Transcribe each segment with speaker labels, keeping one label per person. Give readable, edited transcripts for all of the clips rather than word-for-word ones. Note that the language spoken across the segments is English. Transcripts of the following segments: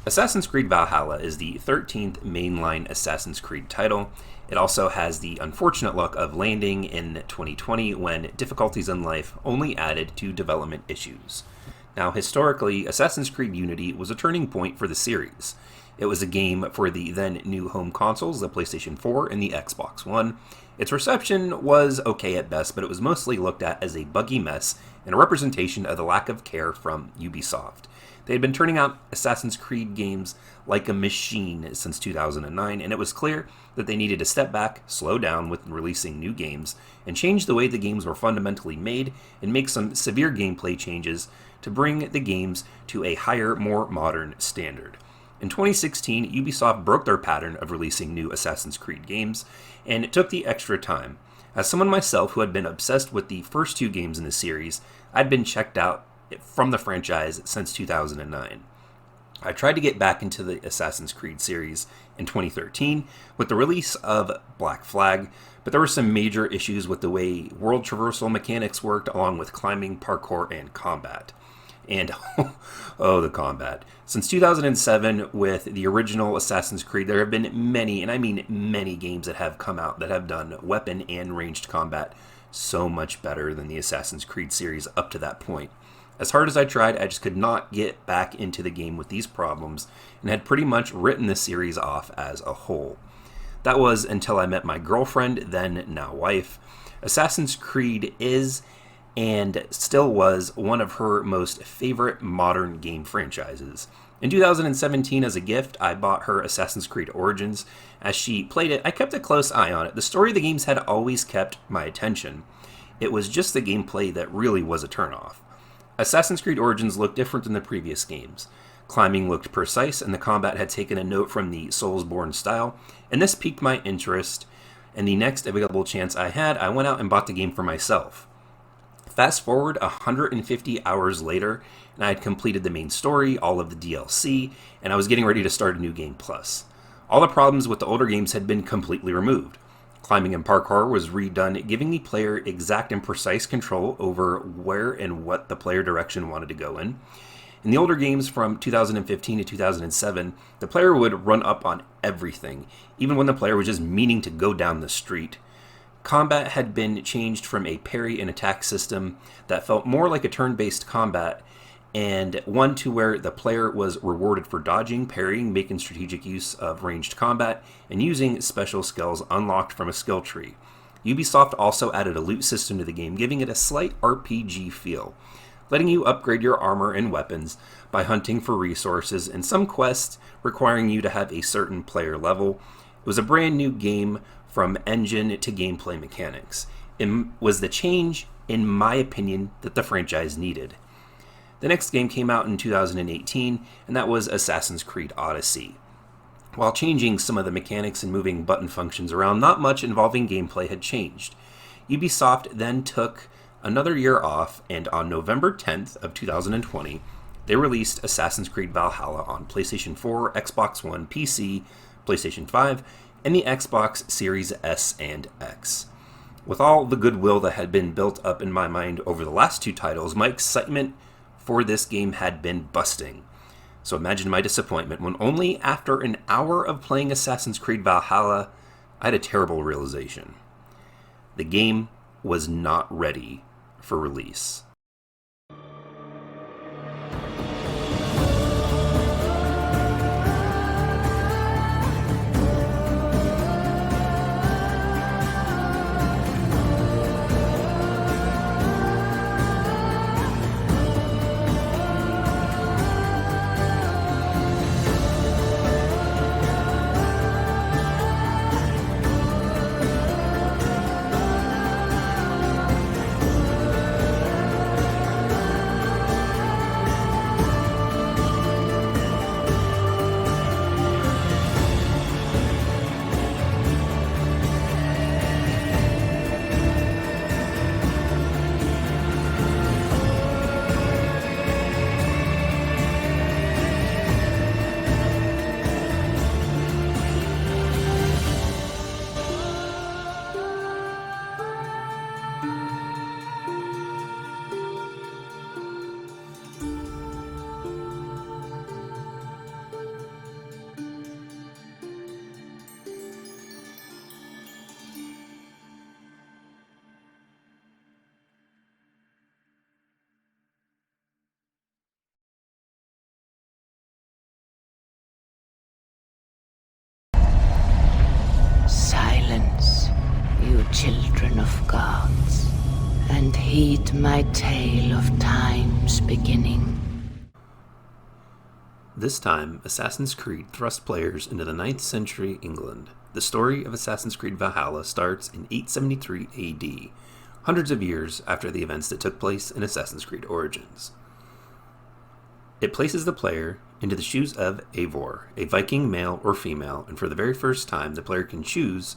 Speaker 1: Assassin's Creed Valhalla is the 13th mainline Assassin's Creed title. It also has the unfortunate luck of landing in 2020 when difficulties in life only added to development issues. Now, historically, Assassin's Creed Unity was a turning point for the series. It was a game for the then new home consoles, the PlayStation 4 and the Xbox One. Its reception was okay at best, but it was mostly looked at as a buggy mess and a representation of the lack of care from Ubisoft. They had been turning out Assassin's Creed games like a machine since 2009, and it was clear that they needed to step back, slow down with releasing new games, and change the way the games were fundamentally made and make some severe gameplay changes to bring the games to a higher, more modern standard. In 2016, Ubisoft broke their pattern of releasing new Assassin's Creed games, and it took the extra time. As someone myself who had been obsessed with the first two games in the series, I'd been checked out from the franchise since 2009. I tried to get back into the Assassin's Creed series in 2013 with the release of Black Flag, but there were some major issues with the way world traversal mechanics worked, along with climbing, parkour, and combat. And, oh, the combat. Since 2007, with the original Assassin's Creed, there have been many, and I mean many, games that have come out that have done weapon and ranged combat so much better than the Assassin's Creed series up to that point. As hard as I tried, I just could not get back into the game with these problems, and had pretty much written the series off as a whole. That was until I met my girlfriend, then now wife. Assassin's Creed is, and still was, one of her most favorite modern game franchises. In 2017, as a gift, I bought her Assassin's Creed Origins. As she played it, I kept a close eye on it. The story of the games had always kept my attention. It was just the gameplay that really was a turnoff. Assassin's Creed Origins looked different than the previous games. Climbing looked precise, and the combat had taken a note from the Soulsborne style, and this piqued my interest, and the next available chance I had, I went out and bought the game for myself. Fast forward 150 hours later, and I had completed the main story, all of the DLC, and I was getting ready to start a new game plus. All the problems with the older games had been completely removed. Climbing and parkour was redone, giving the player exact and precise control over where and what the player direction wanted to go in. In the older games from 2015 to 2007, the player would run up on everything, even when the player was just meaning to go down the street. Combat had been changed from a parry and attack system that felt more like a turn-based combat, and one to where the player was rewarded for dodging, parrying, making strategic use of ranged combat, and using special skills unlocked from a skill tree. Ubisoft also added a loot system to the game, giving it a slight RPG feel, letting you upgrade your armor and weapons by hunting for resources, and some quests requiring you to have a certain player level. It was a brand new game from engine to gameplay mechanics. It was the change, in my opinion, that the franchise needed. The next game came out in 2018, and that was Assassin's Creed Odyssey. While changing some of the mechanics and moving button functions around, not much involving gameplay had changed. Ubisoft then took another year off, and on November 10th of 2020, they released Assassin's Creed Valhalla on PlayStation 4, Xbox One, PC, PlayStation 5, and the Xbox Series S and X. With all the goodwill that had been built up in my mind over the last two titles, my excitement for this game had been busting. So imagine my disappointment when only after an hour of playing Assassin's Creed Valhalla, I had a terrible realization. The game was not ready for release.
Speaker 2: and heed my tale of time's beginning.
Speaker 1: This time, Assassin's Creed thrust players into the 9th century England. The story of Assassin's Creed Valhalla starts in 873 AD, hundreds of years after the events that took place in Assassin's Creed Origins. It places the player into the shoes of Eivor, a Viking male or female, and for the very first time the player can choose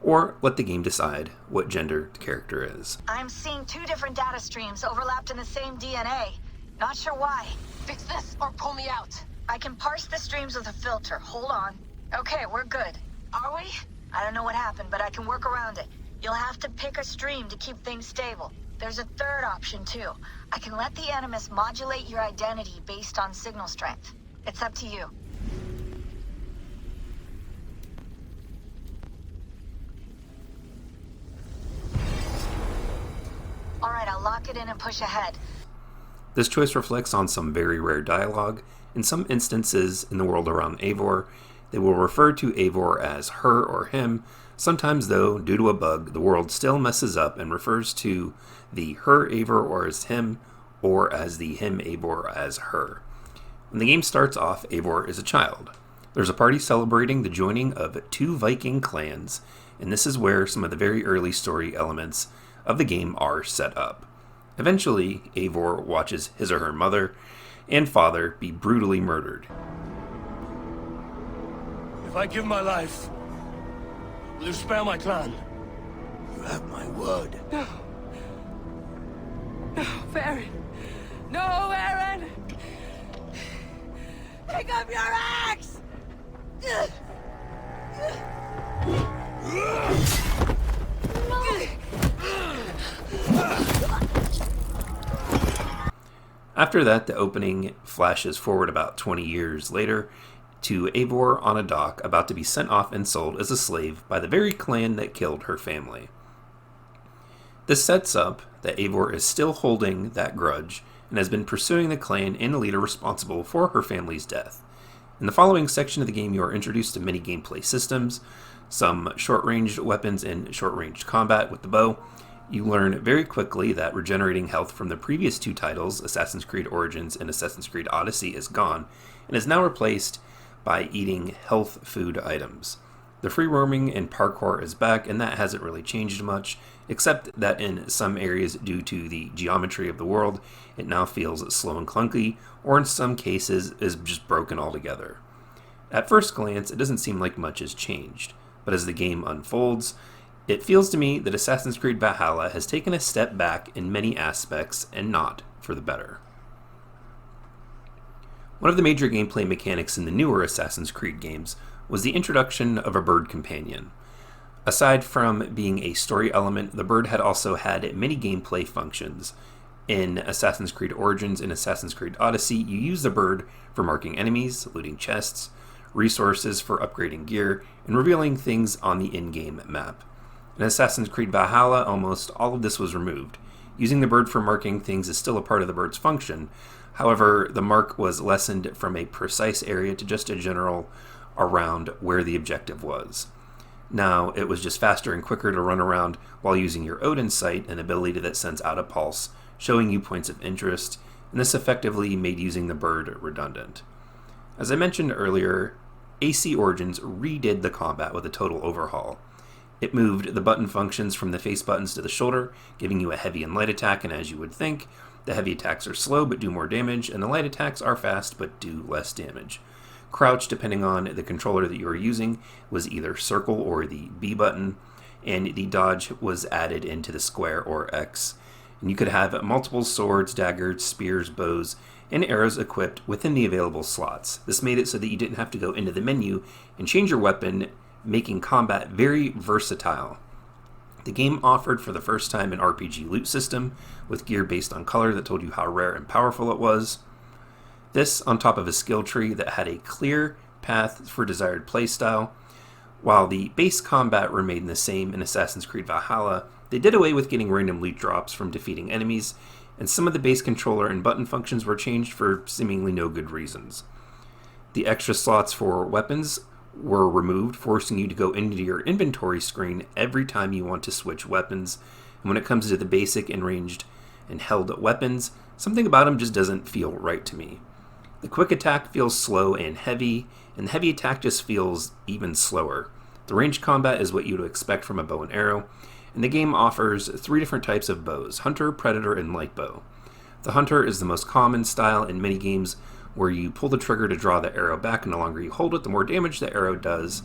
Speaker 1: or let the game decide what gender the character is.
Speaker 3: I'm seeing two different data streams overlapped in the same DNA. Not sure why.
Speaker 4: Fix this or pull me out.
Speaker 3: I can parse the streams with a filter. Hold on. Okay, we're good.
Speaker 4: Are we?
Speaker 3: I don't know what happened, but I can work around it. You'll have to pick a stream to keep things stable. There's a third option, too. I can let the Animus modulate your identity based on signal strength. It's up to you. Alright, I'll lock it in and push ahead.
Speaker 1: This choice reflects on some very rare dialogue. In some instances in the world around Eivor, they will refer to Eivor as her or him. Sometimes, though, due to a bug, the world still messes up and refers to the her Eivor or as him, or as the him Eivor as her. When the game starts off, Eivor is a child. There's a party celebrating the joining of two Viking clans, and this is where some of the very early story elements of the game are set up. Eventually, Eivor watches his or her mother and father be brutally murdered.
Speaker 5: If I give my life, will you spare my clan?
Speaker 6: You have my word.
Speaker 4: No. No, Baron. No, Aaron! Pick up your axe!
Speaker 1: After that, the opening flashes forward about 20 years later to Eivor on a dock about to be sent off and sold as a slave by the very clan that killed her family. This sets up that Eivor is still holding that grudge and has been pursuing the clan and the leader responsible for her family's death. In the following section of the game, you are introduced to many gameplay systems, some short-ranged weapons and short-ranged combat with the bow. You learn very quickly that regenerating health from the previous two titles, Assassin's Creed Origins and Assassin's Creed Odyssey, is gone and is now replaced by eating health food items. The free roaming and parkour is back, and that hasn't really changed much, except that in some areas, due to the geometry of the world, it now feels slow and clunky, or in some cases is just broken altogether. At first glance, it doesn't seem like much has changed, but as the game unfolds, it feels to me that Assassin's Creed Valhalla has taken a step back in many aspects and not for the better. One of the major gameplay mechanics in the newer Assassin's Creed games was the introduction of a bird companion. Aside from being a story element, the bird had also had many gameplay functions. In Assassin's Creed Origins and Assassin's Creed Odyssey, you use the bird for marking enemies, looting chests, resources for upgrading gear, and revealing things on the in-game map. In Assassin's Creed Valhalla, almost all of this was removed. Using the bird for marking things is still a part of the bird's function. However, the mark was lessened from a precise area to just a general around where the objective was. Now, it was just faster and quicker to run around while using your Odin sight, an ability that sends out a pulse, showing you points of interest, and this effectively made using the bird redundant. As I mentioned earlier, AC Origins redid the combat with a total overhaul. It moved the button functions from the face buttons to the shoulder, giving you a heavy and light attack, and as you would think, the heavy attacks are slow but do more damage, and the light attacks are fast but do less damage. Crouch, depending on the controller that you are using, was either circle or the B button, and the dodge was added into the square or X. And you could have multiple swords, daggers, spears, bows, and arrows equipped within the available slots. This made it so that you didn't have to go into the menu and change your weapon, making combat very versatile. The game offered for the first time an RPG loot system with gear based on color that told you how rare and powerful it was. This on top of a skill tree that had a clear path for desired playstyle. While the base combat remained the same in Assassin's Creed Valhalla, they did away with getting random loot drops from defeating enemies, and some of the base controller and button functions were changed for seemingly no good reasons. The extra slots for weapons were removed, forcing you to go into your inventory screen every time you want to switch weapons. And And when it comes to the basic and ranged and held weapons, something about them just doesn't feel right to me. The quick attack feels slow and the heavy attack just feels even slower. The ranged combat is what you would expect from a bow and arrow, and the game offers 3 different types of bows: Hunter, Predator, and Light Bow. The Hunter is the most common style in many games, where you pull the trigger to draw the arrow back, and the longer you hold it, the more damage the arrow does.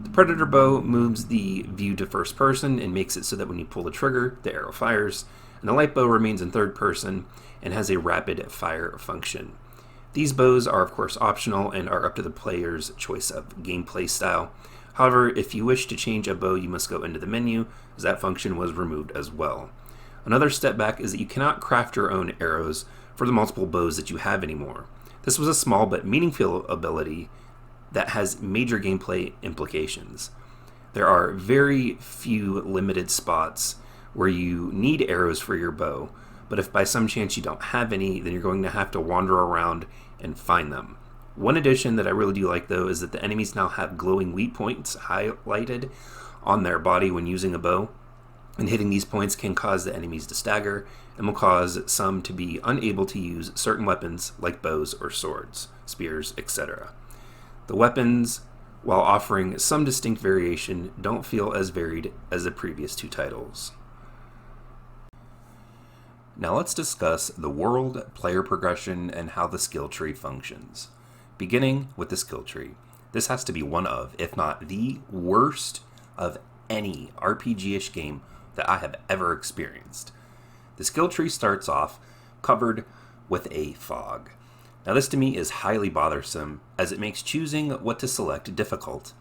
Speaker 1: The Predator bow moves the view to first person and makes it so that when you pull the trigger, the arrow fires, and the Light Bow remains in third person and has a rapid fire function. These bows are of course optional and are up to the player's choice of gameplay style. However, if you wish to change a bow, you must go into the menu, as that function was removed as well. Another step back is that you cannot craft your own arrows for the multiple bows that you have anymore. This was a small but meaningful ability that has major gameplay implications. There are very few limited spots where you need arrows for your bow, but if by some chance you don't have any, then you're going to have to wander around and find them. One addition that I really do like, though, is that the enemies now have glowing weak points highlighted on their body when using a bow, and hitting these points can cause the enemies to stagger and will cause some to be unable to use certain weapons like bows or swords, spears, etc. The weapons, while offering some distinct variation, don't feel as varied as the previous 2 titles. Now let's discuss the world, player progression, and how the skill tree functions. Beginning with the skill tree. This has to be one of, if not the worst of any RPG-ish game that I have ever experienced. The skill tree starts off covered with a fog. Now this to me is highly bothersome, as it makes choosing what to select difficult.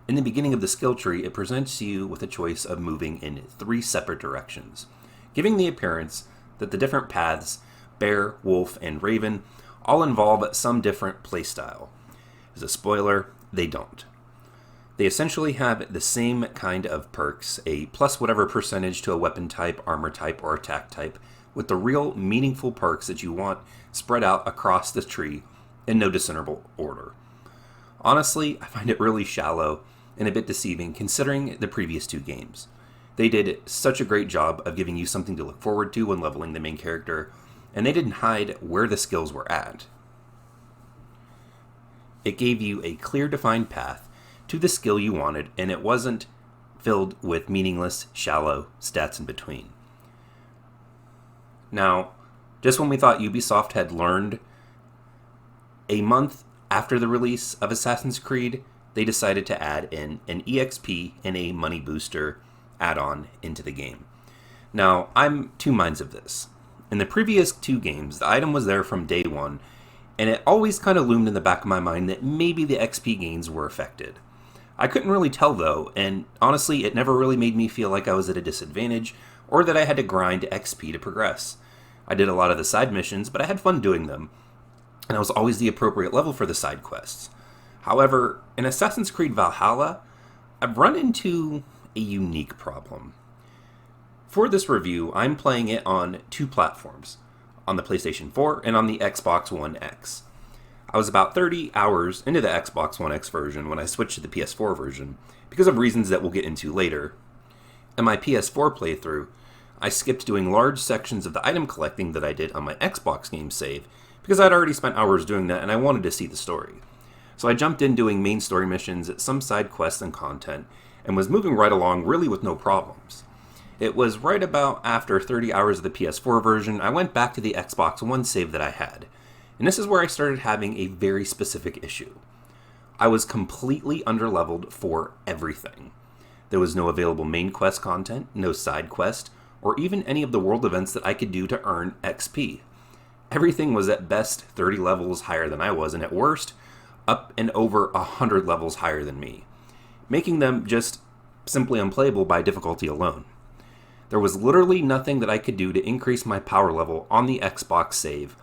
Speaker 1: In the beginning of the skill tree, it presents you with a choice of moving in 3 separate directions, giving the appearance that the different paths, bear, wolf, and raven, all involve some different playstyle. As a spoiler, they don't. They essentially have the same kind of perks, a plus whatever percentage to a weapon type, armor type, or attack type, with the real meaningful perks that you want spread out across the tree in no discernible order. Honestly, I find it really shallow and a bit deceiving considering the previous 2 games. They did such a great job of giving you something to look forward to when leveling the main character, and they didn't hide where the skills were at. It gave you a clear defined path to the skill you wanted, and it wasn't filled with meaningless, shallow stats in between. Now, just when we thought Ubisoft had learned, a month after the release of Assassin's Creed, they decided to add in an EXP and a money booster add-on into the game. Now, I'm 2 minds of this. In the previous 2 games, the item was there from day 1, and it always kind of loomed in the back of my mind that maybe the XP gains were affected. I couldn't really tell though, and honestly, it never really made me feel like I was at a disadvantage, or that I had to grind XP to progress. I did a lot of the side missions, but I had fun doing them, and I was always the appropriate level for the side quests. However, in Assassin's Creed Valhalla, I've run into a unique problem. For this review, I'm playing it on 2 platforms, on the PlayStation 4 and on the Xbox One X. I was about 30 hours into the Xbox One X version when I switched to the PS4 version, because of reasons that we'll get into later. In my PS4 playthrough, I skipped doing large sections of the item collecting that I did on my Xbox game save, because I'd already spent hours doing that and I wanted to see the story. So I jumped in doing main story missions, some side quests and content, and was moving right along really with no problems. It was right about after 30 hours of the PS4 version, I went back to the Xbox One save that I had. And this is where I started having a very specific issue. I was completely underleveled for everything. There was no available main quest content, no side quest, or even any of the world events that I could do to earn XP. Everything was at best 30 levels higher than I was, and at worst, up and over 100 levels higher than me, making them just simply unplayable by difficulty alone. There was literally nothing that I could do to increase my power level on the Xbox save,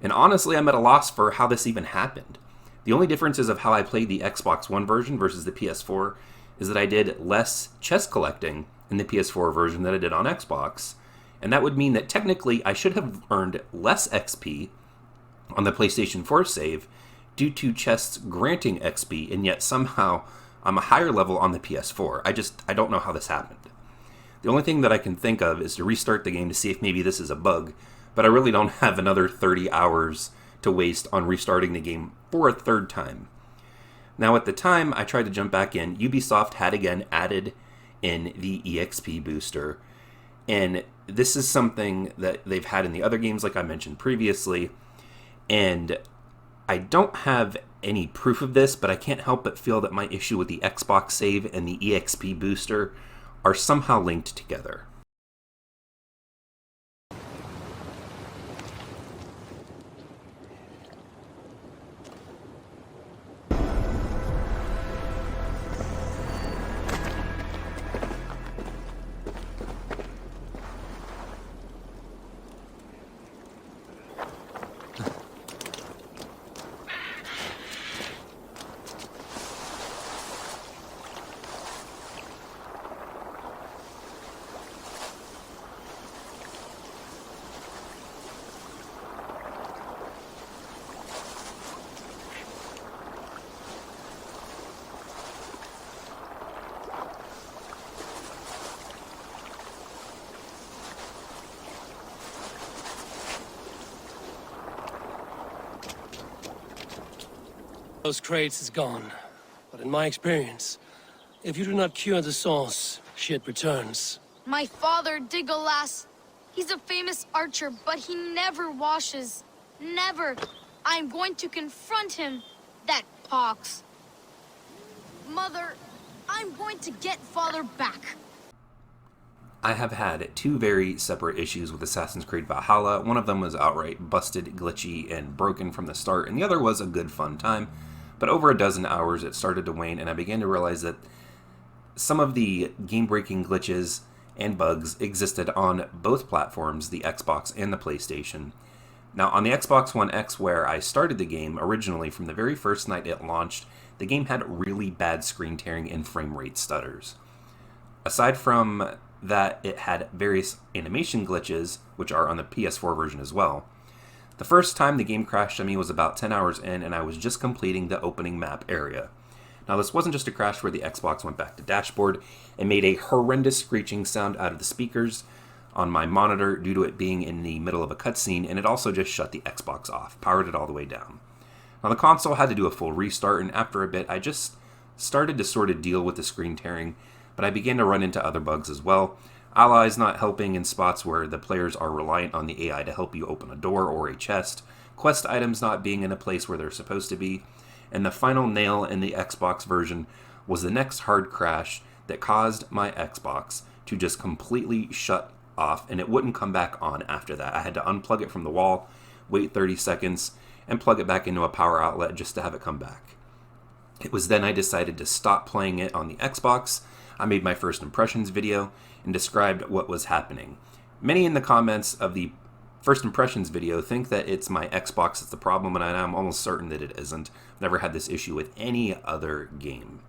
Speaker 1: and honestly I'm at a loss for how this even happened. The only differences of how I played the Xbox One version versus the PS4 is that I did less chest collecting in the PS4 version than I did on Xbox, and that would mean that technically I should have earned less XP on the PlayStation 4 save due to chests granting XP, and yet somehow I'm a higher level on the PS4. I don't know how this happened. The only thing that I can think of is to restart the game to see if maybe this is a bug, but I really don't have another 30 hours to waste on restarting the game for a third time. Now at the time I tried to jump back in, Ubisoft had again added in the EXP booster, and this is something that they've had in the other games like I mentioned previously, and I don't have any proof of this, but I can't help but feel that my issue with the Xbox save and the EXP booster are somehow linked together.
Speaker 5: Those crates is gone. But in my experience, if you do not cure the source, shit returns.
Speaker 7: My father, Digolas, he's a famous archer, but he never washes. Never. I'm going to confront him. That pox. Mother, I'm going to get father back.
Speaker 1: I have had two very separate issues with Assassin's Creed Valhalla. One of them was outright busted, glitchy, and broken from the start, and the other was a good fun time. But over a dozen hours, it started to wane, and I began to realize that some of the game-breaking glitches and bugs existed on both platforms, the Xbox and the PlayStation. Now, on the Xbox One X, where I started the game originally from the very first night it launched, the game had really bad screen tearing and frame rate stutters. Aside from that, it had various animation glitches, which are on the PS4 version as well. The first time the game crashed on me was about 10 hours in, and I was just completing the opening map area. Now, this wasn't just a crash where the Xbox went back to dashboard and made a horrendous screeching sound out of the speakers on my monitor due to it being in the middle of a cutscene, and it also just shut the Xbox off, powered it all the way down. Now, the console had to do a full restart, and after a bit, I just started to sort of deal with the screen tearing, but I began to run into other bugs as well. Allies not helping in spots where the players are reliant on the AI to help you open a door or a chest, quest items not being in a place where they're supposed to be, and the final nail in the Xbox version was the next hard crash that caused my Xbox to just completely shut off, and it wouldn't come back on after that. I had to unplug it from the wall, wait 30 seconds, and plug it back into a power outlet just to have it come back. It was then I decided to stop playing it on the Xbox. I made my first impressions video and described what was happening. Many in the comments of the first impressions video think that it's my Xbox that's the problem, and I'm almost certain that it isn't. I've never had this issue with any other game.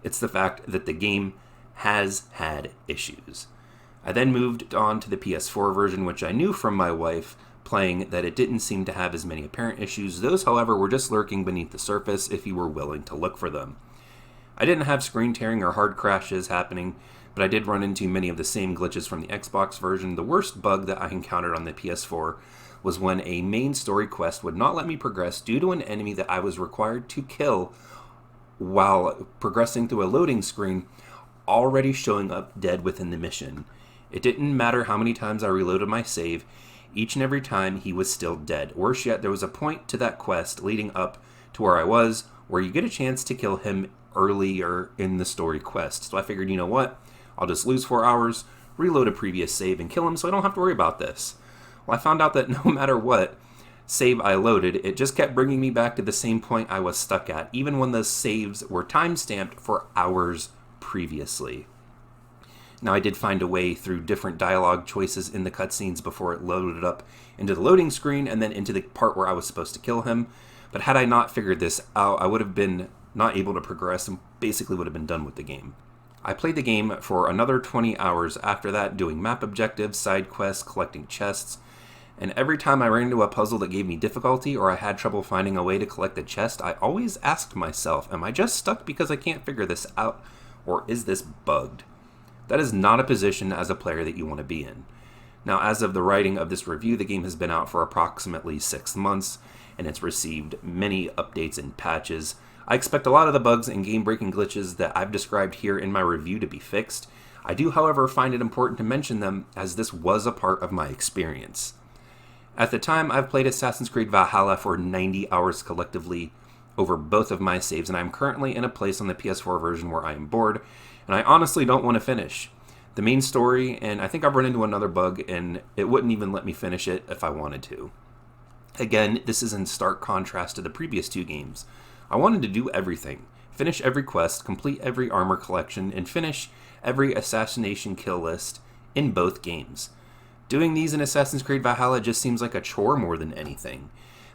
Speaker 1: It's the fact that the game has had issues. I then moved on to the PS4 version, which I knew from my wife playing that it didn't seem to have as many apparent issues. Those, however, were just lurking beneath the surface if you were willing to look for them. I didn't have screen tearing or hard crashes happening, but I did run into many of the same glitches from the Xbox version. The worst bug that I encountered on the PS4 was when a main story quest would not let me progress due to an enemy that I was required to kill while progressing through a loading screen already showing up dead within the mission. It didn't matter how many times I reloaded my save, each and every time he was still dead. Worse yet, there was a point to that quest leading up to where I was where you get a chance to kill him earlier in the story quest. So I figured, you know what? I'll just lose 4 hours, reload a previous save, and kill him so I don't have to worry about this. Well, I found out that no matter what save I loaded, it just kept bringing me back to the same point I was stuck at, even when the saves were time-stamped for hours previously. Now, I did find a way through different dialogue choices in the cutscenes before it loaded up into the loading screen and then into the part where I was supposed to kill him, but had I not figured this out, I would have been not able to progress and basically would have been done with the game. I played the game for another 20 hours after that, doing map objectives, side quests, collecting chests, and every time I ran into a puzzle that gave me difficulty or I had trouble finding a way to collect the chest, I always asked myself, am I just stuck because I can't figure this out, or is this bugged? that is not a position as a player that you want to be in. Now, as of the writing of this review, the game has been out for approximately 6 months, and it's received many updates and patches. I expect a lot of the bugs and game-breaking glitches that I've described here in my review to be fixed. I do, however, find it important to mention them, as this was a part of my experience. At the time, I've played Assassin's Creed Valhalla for 90 hours collectively over both of my saves, and I'm currently in a place on the PS4 version where I am bored, and I honestly don't want to finish the main story, and I think I've run into another bug, and it wouldn't even let me finish it if I wanted to. Again, this is in stark contrast to the previous 2 games. I wanted to do everything. Finish every quest, complete every armor collection, and finish every assassination kill list in both games. Doing these in Assassin's Creed Valhalla just seems like a chore more than anything.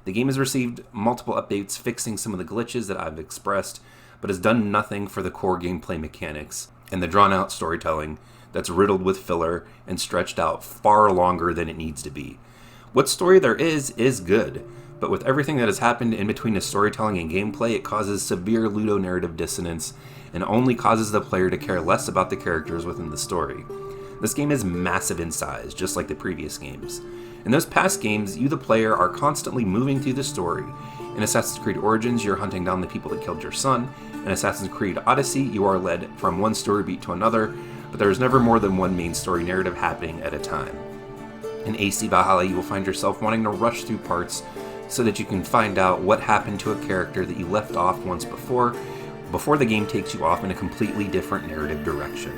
Speaker 1: The game has received multiple updates fixing some of the glitches that I've expressed, but has done nothing for the core gameplay mechanics and the drawn-out storytelling that's riddled with filler and stretched out far longer than it needs to be. What story there is good, but with everything that has happened in between the storytelling and gameplay, it causes severe ludonarrative dissonance and only causes the player to care less about the characters within the story. This game is massive in size, just like the previous games. In those past games, you the player are constantly moving through the story. In Assassin's Creed Origins, you're hunting down the people that killed your son. In Assassin's Creed Odyssey, you are led from one story beat to another, but there is never more than one main story narrative happening at a time. In AC Valhalla, you will find yourself wanting to rush through parts so that you can find out what happened to a character that you left off once before the game takes you off in a completely different narrative direction.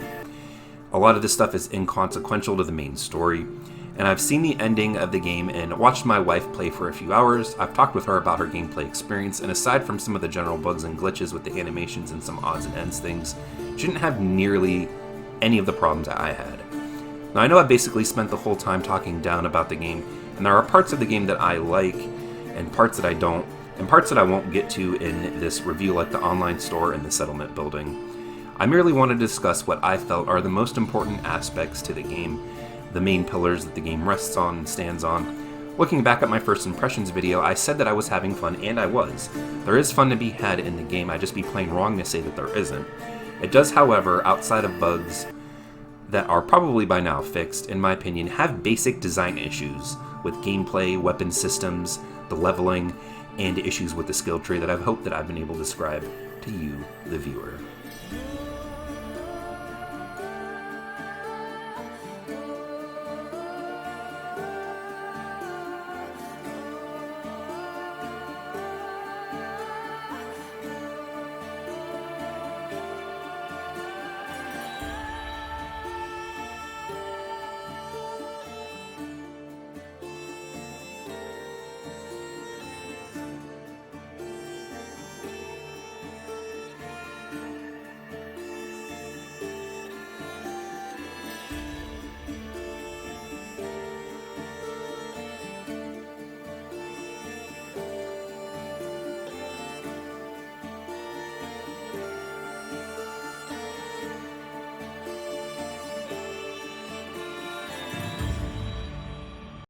Speaker 1: A lot of this stuff is inconsequential to the main story, and I've seen the ending of the game and watched my wife play for a few hours. I've talked with her about her gameplay experience, and aside from some of the general bugs and glitches with the animations and some odds and ends things, she didn't have nearly any of the problems that I had. Now, I know I basically spent the whole time talking down about the game, and there are parts of the game that I like, and parts that I don't, and parts that I won't get to in this review, like the online store and the settlement building. I merely want to discuss what I felt are the most important aspects to the game, the main pillars that the game rests on and stands on. Looking back at my first impressions video, I said that I was having fun, and I was. There is fun to be had in the game, I'd just be plain wrong to say that there isn't. It does, however, outside of bugs that are probably by now fixed, in my opinion, have basic design issues with gameplay, weapon systems, the leveling, and issues with the skill tree that I've hoped that I've been able to describe to you, the viewer.